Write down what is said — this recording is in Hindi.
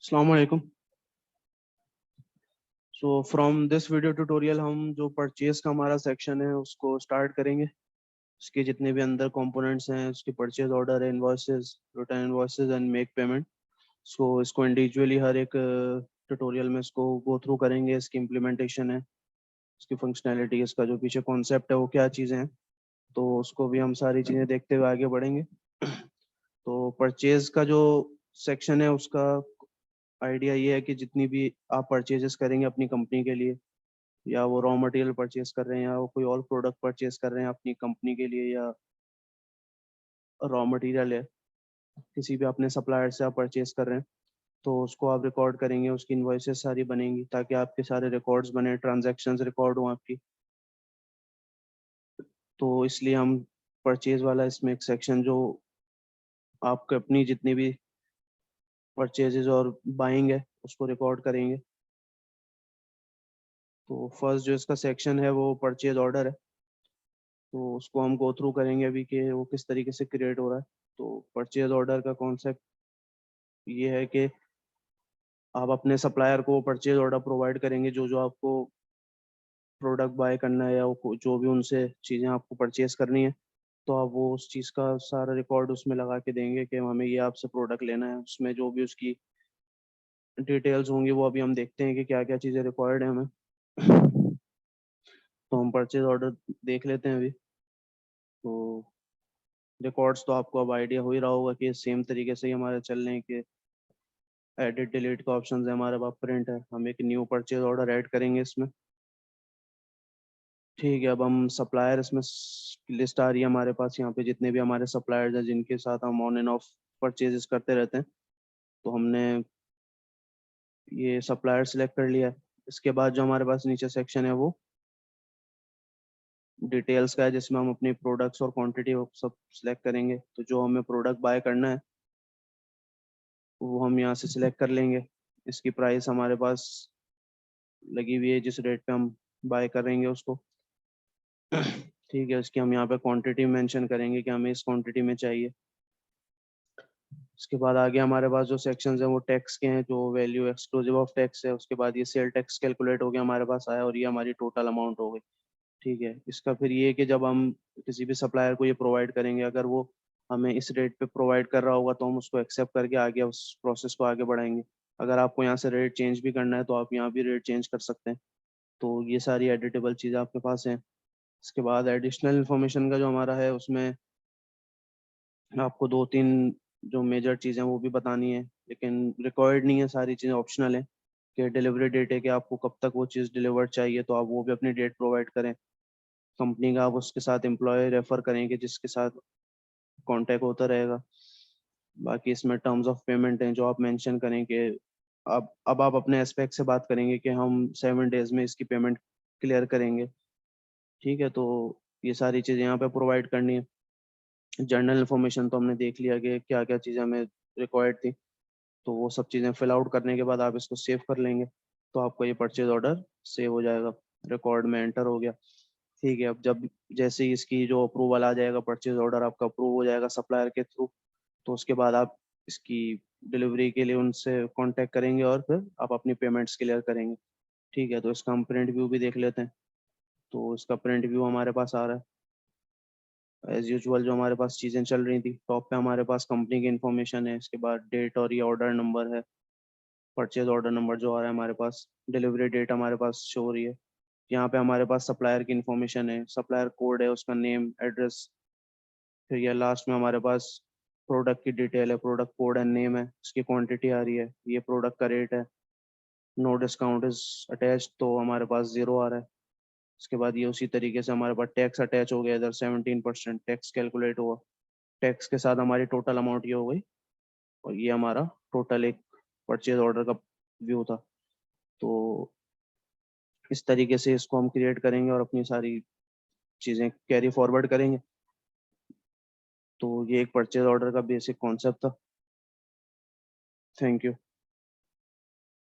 अस्सलाम वालेकुम। So from this video tutorial हम जो परचेज का हमारा सेक्शन है उसको स्टार्ट करेंगे। उसके जितने भी अंदर कंपोनेंट्स हैं, उसके परचेज ऑर्डर है, invoices, return invoices and make payment. So इसको इंडिविजुअली हर एक ट्यूटोरियल में इसको गो थ्रू करेंगे। इसकी इम्प्लीमेंटेशन है, इसकी फंक्शनैलिटी, इसका जो पीछे कॉन्सेप्ट है वो क्या चीज़ें हैं, तो उसको भी हम सारी चीज़ें देखते हुए आगे बढ़ेंगे। तो परचेज का जो सेक्शन है उसका आइडिया ये है कि जितनी भी आप परचेजेस करेंगे अपनी कंपनी के लिए, या वो रॉ मटेरियल परचेज कर रहे हैं या वो कोई और प्रोडक्ट परचेज कर रहे हैं अपनी कंपनी के लिए, या रॉ मटेरियल है किसी भी अपने सप्लायर से आप परचेज कर रहे हैं, तो उसको आप रिकॉर्ड करेंगे। उसकी इन्वॉइसेस सारी बनेंगी ताकि आपके सारे रिकॉर्ड्स बने, ट्रांजैक्शंस रिकॉर्ड हो आपकी। तो इसलिए हम परचेज वाला इसमें एक सेक्शन जो आपके अपनी जितनी भी परचेजेस और बाइंग है उसको रिकॉर्ड करेंगे। तो फर्स्ट जो इसका सेक्शन है वो परचेज ऑर्डर है, तो उसको हम गो थ्रू करेंगे अभी कि वो किस तरीके से क्रिएट हो रहा है। तो परचेज ऑर्डर का कॉन्सेप्ट ये है कि आप अपने सप्लायर को परचेज ऑर्डर प्रोवाइड करेंगे, जो जो आपको प्रोडक्ट बाय करना है या जो भी उनसे चीज़ें आपको परचेज करनी है, तो आप वो उस चीज़ का सारा रिकॉर्ड उसमें लगा के देंगे कि हमें ये आपसे प्रोडक्ट लेना है। उसमें जो भी उसकी डिटेल्स होंगी वो अभी हम देखते हैं कि क्या क्या चीज़ें रिक्वायर्ड है हमें। तो हम परचेज ऑर्डर देख लेते हैं अभी। तो रिकॉर्ड्स तो आपको अब आइडिया हो ही रहा होगा कि सेम तरीके से ही हमारे चल रहे हैं कि एडिट डिलीट का ऑप्शन है हमारे पास, प्रिंट है। हम एक न्यू परचेज ऑर्डर ऐड करेंगे इसमें। ठीक है, अब हम सप्लायर इसमें लिस्ट आ रही है हमारे पास यहाँ पे, जितने भी हमारे सप्लायर्स हैं जिनके साथ हम ऑन एंड ऑफ परचेजेस करते रहते हैं। तो हमने ये सप्लायर सिलेक्ट कर लिया है। इसके बाद जो हमारे पास नीचे सेक्शन है वो डिटेल्स का है, जिसमें हम अपनी प्रोडक्ट्स और क्वांटिटी सब सिलेक्ट करेंगे। तो जो हमें प्रोडक्ट बाय करना है वो हम यहाँ से सिलेक्ट कर लेंगे। इसकी प्राइस हमारे पास लगी हुई है जिस रेट पे हम बाय करेंगे उसको। ठीक है, इसकी हम यहाँ पे क्वांटिटी मेंशन करेंगे कि हमें इस क्वांटिटी में चाहिए। उसके बाद आगे हमारे पास जो सेक्शंस हैं वो टैक्स के हैं, जो वैल्यू एक्सक्लूसिव ऑफ टैक्स है। उसके बाद ये सेल टैक्स कैलकुलेट हो गया हमारे पास आया, और ये हमारी टोटल अमाउंट हो गई। ठीक है, इसका फिर ये है कि जब हम किसी भी सप्लायर को ये प्रोवाइड करेंगे, अगर वो हमें इस रेट पे प्रोवाइड कर रहा होगा तो हम उसको एक्सेप्ट करके आगे उस प्रोसेस को आगे बढ़ाएंगे। अगर आपको यहाँ से रेट चेंज भी करना है तो आप यहाँ भी रेट चेंज कर सकते हैं। तो ये सारी एडिटेबल चीज़ें आपके पास हैं। इसके बाद एडिशनल इन्फॉर्मेशन का जो हमारा है उसमें आपको दो तीन जो मेजर चीज़ें वो भी बतानी है, लेकिन रिक्वायर्ड नहीं है, सारी चीज़ें ऑप्शनल है। कि डिलीवरी डेट है कि आपको कब तक वो चीज़ डिलीवर्ड चाहिए, तो आप वो भी अपनी डेट प्रोवाइड करें। कंपनी का आप उसके साथ एम्प्लॉय रेफर करेंगे जिसके साथ कांटेक्ट होता रहेगा। बाकी इसमें टर्म्स ऑफ पेमेंट हैं जो आप मेंशन करें कि अब आप अपने एस्पेक्ट से बात करेंगे कि हम 7 डेज में इसकी पेमेंट क्लियर करेंगे। ठीक है, तो ये सारी चीज़ें यहाँ पे प्रोवाइड करनी है। जनरल इन्फॉर्मेशन तो हमने देख लिया कि क्या क्या चीज़ें हमें रिक्वायर्ड थी, तो वो सब चीज़ें फिल आउट करने के बाद आप इसको सेव कर लेंगे, तो आपका ये परचेज ऑर्डर सेव हो जाएगा, रिकॉर्ड में एंटर हो गया। ठीक है, अब जब जैसे ही इसकी जो अप्रूवल आ जाएगा, परचेज ऑर्डर आपका अप्रूव हो जाएगा सप्लायर के थ्रू, तो उसके बाद आप इसकी डिलीवरी के लिए उनसे कांटेक्ट करेंगे और फिर आप अपनी पेमेंट्स क्लियर करेंगे। ठीक है, तो इसका हम प्रिंट व्यू भी देख लेते हैं। तो इसका प्रिंट व्यू हमारे पास आ रहा है। एज यूजुअल जो हमारे पास चीज़ें चल रही थी, टॉप पे हमारे पास कंपनी की इन्फॉर्मेशन है, इसके बाद डेट और ये ऑर्डर नंबर है, परचेज ऑर्डर नंबर जो आ रहा है हमारे पास, डिलीवरी डेट हमारे पास शो हो रही है। यहाँ पे हमारे पास सप्लायर की इन्फॉर्मेशन है, सप्लायर कोड है, उसका नेम, एड्रेस। फिर ये लास्ट में हमारे पास प्रोडक्ट की डिटेल है, प्रोडक्ट कोड एंड नेम है, उसकी क्वांटिटी आ रही है, ये प्रोडक्ट का रेट है, नो डिस्काउंट इज अटैच, तो हमारे पास जीरो आ रहा है। उसके बाद ये उसी तरीके से हमारे पास टैक्स अटैच हो गया, इधर 17% टैक्स कैलकुलेट हुआ। टैक्स के साथ हमारी टोटल अमाउंट ये हो गई, और ये हमारा टोटल एक परचेज ऑर्डर का व्यू था। तो इस तरीके से इसको हम क्रिएट करेंगे और अपनी सारी चीज़ें कैरी फॉरवर्ड करेंगे। तो ये एक परचेज ऑर्डर का बेसिक कॉन्सेप्ट था। Thank you.